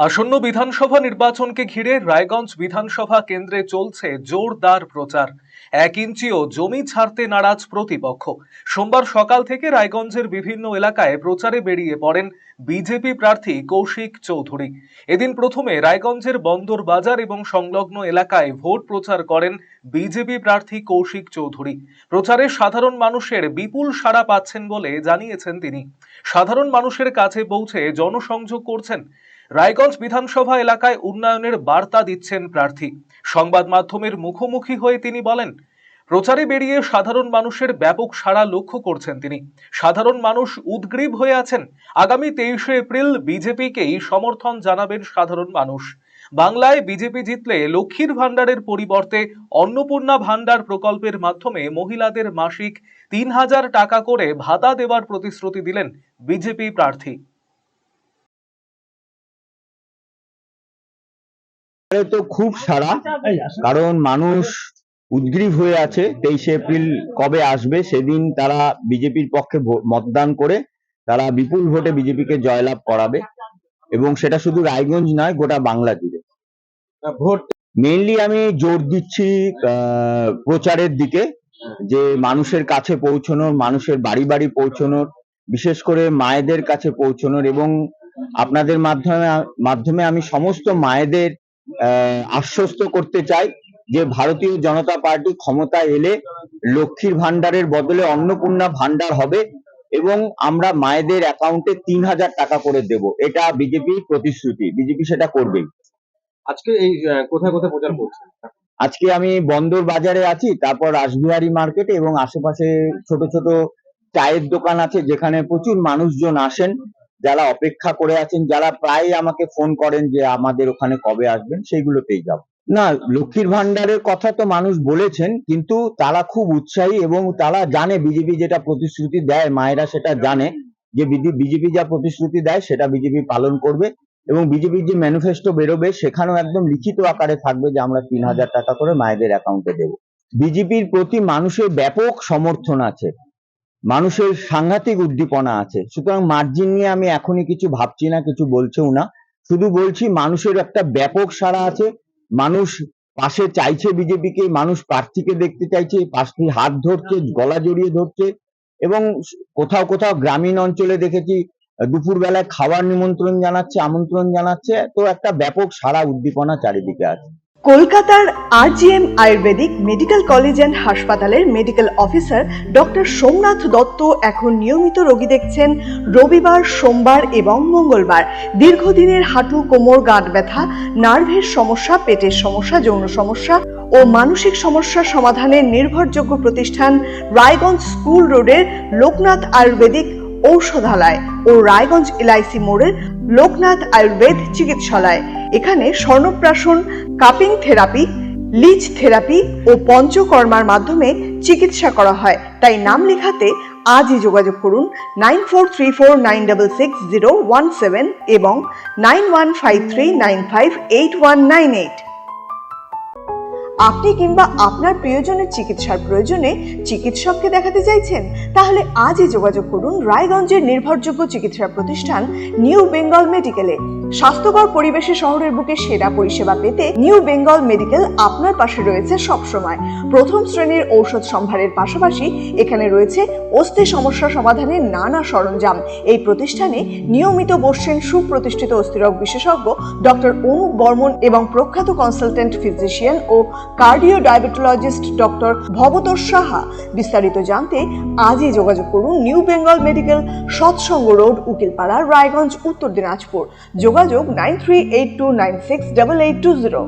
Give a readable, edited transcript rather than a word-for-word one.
আসন্ন বিধানসভা নির্বাচনকে ঘিরে রায়গঞ্জ বিধানসভা কেন্দ্রে চলছে জোরদার প্রচার। 1 ইঞ্চিও জমি ছাড়তে নারাজ প্রতিপক্ষ। সোমবার সকাল থেকে রায়গঞ্জের বিভিন্ন এলাকায় প্রচারে বেরিয়ে পড়েন বিজেপি প্রার্থী কৌশিক চৌধুরী। এদিন প্রথমে রায়গঞ্জের বন্দর বাজার এবং সংলগ্ন এলাকায় ভোট প্রচার করেন বিজেপি প্রার্থী কৌশিক চৌধুরী। প্রচারে সাধারণ মানুষের বিপুল সাড়া পাচ্ছেন বলে জানিয়েছেন তিনি। সাধারণ মানুষের কাছে পৌঁছে জনসংযোগ করছেন। রায়গঞ্জ বিধানসভা এলাকায় উন্নয়নের বার্তা দিচ্ছেন প্রার্থী। সংবাদ মাধ্যমের মুখোমুখি হয়ে তিনি বলেন, প্রচারে বেরিয়ে সাধারণ মানুষের ব্যাপক সাড়া লক্ষ্য করছেন তিনি। সাধারণ মানুষ উদ্গ্রীব হয়ে আছেন। আগামী 23শে এপ্রিল বিজেপিকেই সমর্থন জানাবেন সাধারণ মানুষ। বাংলায় বিজেপি জিতলে লক্ষ্মীর ভান্ডারের পরিবর্তে অন্নপূর্ণা ভান্ডার প্রকল্পের মাধ্যমে মহিলাদের মাসিক 3000 টাকা করে ভাতা দেওয়ার প্রতিশ্রুতি দিলেন বিজেপি প্রার্থী। তো খুব সাড়া, কারণ মানুষ উদ্গ্রীব হয়ে আছে 23শে এপ্রিল কবে আসবে, সেদিন তারা বিজেপির পক্ষে মতদান করে তারা বিপুল ভোটে বিজেপিকে জয়লাভ করাবে। এবং সেটা শুধু রায়গঞ্জ নয়, গোটা বাংলা জুড়ে ভোট। মেইনলি আমি জোর দিচ্ছি প্রচারের দিকে, যে মানুষের কাছে পৌঁছানোর, মানুষের বাড়ি বাড়ি পৌঁছানোর, বিশেষ করে মায়েদের কাছে পৌঁছানোর। এবং আপনাদের মাধ্যমে আমি সমস্ত মায়েদের আশ্বস্ত করতে চাই যে ভারতীয় জনতা পার্টি ক্ষমতায় এলে লক্ষ্মীর ভান্ডারের বদলে অন্নপূর্ণা ভান্ডার হবে এবং আমরা মায়েদের অ্যাকাউন্টে 3000 টাকা করে দেব। এটা বিজেপির প্রতিশ্রুতি, বিজেপি সেটা করবেই। আজকে এই কোথায় কোথায় প্রচার করছেন? আজকে আমি বন্দর বাজারে আছি, তারপর রাসবিহারী মার্কেটে এবং আশেপাশে ছোট ছোট চায়ের দোকান আছে যেখানে প্রচুর মানুষজন আসেন, যারা অপেক্ষা করে আছেন, যারা প্রায় আমাকে ফোন করেন যে আমাদের ওখানে কবে আসবেন, সেইগুলোতেই যাব। না, লক্ষ্মীর ভান্ডারের কথা তো মানুষ বলেছেন, কিন্তু তারা খুব উৎসাহী এবং তারা জানে বিজেপি যেটা প্রতিশ্রুতি দেয়, মায়েরা সেটা জানে যে বিজেপি যা প্রতিশ্রুতি দেয় সেটা বিজেপি পালন করবে। এবং বিজেপির যে ম্যানিফেস্টো বেরোবে সেখানেও একদম লিখিত আকারে থাকবে যে আমরা 3000 টাকা করে মায়েদের অ্যাকাউন্টে দেব। বিজেপির প্রতি মানুষের ব্যাপক সমর্থন আছে, মানুষের সাংঘাতিক উদ্দীপনা আছে। সুতরাং মার্জিন নিয়ে আমি এখনই কিছু ভাবছি না, কিছু বলছেও না। শুধু বলছি মানুষের একটা ব্যাপক সাড়া আছে, মানুষ পাশে চাইছে বিজেপিকে, মানুষ প্রার্থীকে দেখতে চাইছে, পাশে হাত ধরছে, গলা জড়িয়ে ধরছে। এবং কোথাও কোথাও গ্রামীণ অঞ্চলে দেখেছি দুপুর বেলায় খাওয়ার নিমন্ত্রণ জানাচ্ছে, আমন্ত্রণ জানাচ্ছে। তো একটা ব্যাপক সাড়া, উদ্দীপনা চারিদিকে আছে। কলকাতার RGM Ayurvedic medical college and হাসপাতালের medical officer doctor Somnath Dutta এখন নিয়মিত রোগী দেখছেন রবিবার, সোমবার এবং মঙ্গলবার। দীর্ঘদিনের হাঁটু, কোমর, গাঁট ব্যথা, নার্ভের সমস্যা, পেটের সমস্যা, যৌন সমস্যা ও মানসিক সমস্যার সমাধানের নির্ভরযোগ্য প্রতিষ্ঠান রায়গঞ্জ স্কুল রোডের লোকনাথ আয়ুর্বেদিক ঔষধালয় ও রায়গঞ্জ LIC মোড়ের লোকনাথ আয়ুর্বেদ চিকিৎসালয়। এখানে স্বর্ণপ্রাশন, কাপিং থেরাপি, লিচ থেরাপি ও পঞ্চকর্মার মাধ্যমে চিকিৎসা করা হয়। তাই নাম লেখাতে আজই যোগাযোগ করুন 9434966017 এবং 9153958198। আপনি কিংবা আপনার প্রিয়জনের চিকিৎসার প্রয়োজনে চিকিৎসককে দেখাতে চাইছেন? তাহলে আজই যোগাযোগ করুন রায়গঞ্জের নির্ভরযোগ্য চিকিৎসা প্রতিষ্ঠান নিউ বেঙ্গল মেডিকেলে। স্বাস্থ্যকর পরিবেশে শহরের বুকে সেরা পরিষেবা পেতে নিউ বেঙ্গল মেডিকেল আপনার পাশে রয়েছে সবসময়। প্রথম শ্রেণীর ঔষধ সম্ভারের পাশাপাশি এখানে রয়েছে অস্থি সমস্যা সমাধানের নানা সরঞ্জাম। এই প্রতিষ্ঠানে নিয়মিত বসছেন সুপ্রতিষ্ঠিত অস্থিরোগ বিশেষজ্ঞ ডক্টর অনুপ বর্মন এবং প্রখ্যাত কনসালটেন্ট ফিজিশিয়ান ও cardio diabetologist doctor Bhabatosh Saha. বিস্তারিত জানতে আজই যোগাযোগ করুন new Bengal medical, Satsang road, Ukilpara, Raiganj, Uttar Dinajpur. যোগাযোগ 9382968820।